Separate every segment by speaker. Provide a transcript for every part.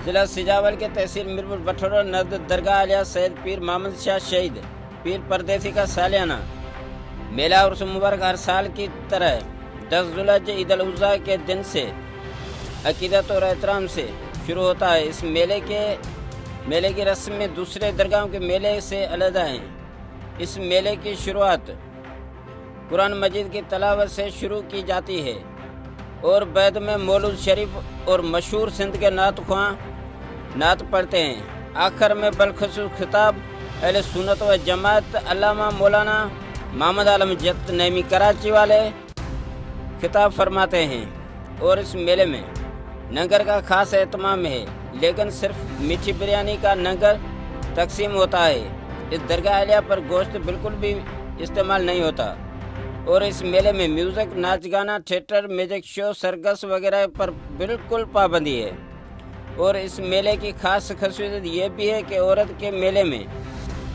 Speaker 1: ضلع سجاول کے تحصیل میرپور بٹھورا نزد درگاہ علیہ سید پیر محمد شاہ شہید پیر پردیسی کا سالانہ میلہ عرس مبارک ہر سال کی طرح 10 ذوالحج عید الاضحیٰ کے دن سے عقیدت اور احترام سے شروع ہوتا ہے۔ اس میلے کی رسمیں دوسرے درگاہوں کے میلے سے علیحدہ ہیں۔ اس میلے کی شروعات قرآن مجید کی تلاوت سے شروع کی جاتی ہے اور بعد میں مولود شریف اور مشہور سندھ کے نعت خواں نعت پڑھتے ہیں۔ آخر میں بالخصوص خطاب اہل سنت و جماعت علامہ مولانا محمد عالم جت نعیمی کراچی والے خطاب فرماتے ہیں، اور اس میلے میں لنگر کا خاص اہتمام ہے، لیکن صرف میٹھی بریانی کا لنگر تقسیم ہوتا ہے۔ اس درگاہ علیہ پر گوشت بالکل بھی استعمال نہیں ہوتا، اور اس میلے میں میوزک، ناچ گانا، تھیٹر، میوزک شو، سرکس وغیرہ پر بالکل پابندی ہے۔ اور اس میلے کی خاص خصوصیت یہ بھی ہے کہ عورت کے میلے میں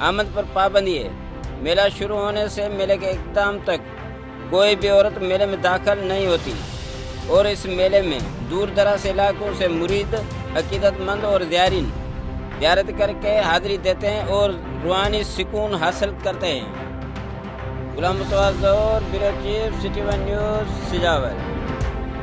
Speaker 1: آمد پر پابندی ہے۔ میلہ شروع ہونے سے میلے کے اختتام تک کوئی بھی عورت میلے میں داخل نہیں ہوتی، اور اس میلے میں دور دراز علاقوں سے مرید، عقیدت مند اور زائرین زیارت کر کے حاضری دیتے ہیں اور روحانی سکون حاصل کرتے ہیں۔ غلام مصطفیٰ ظہور، bureau chief, city one news, Sajawal.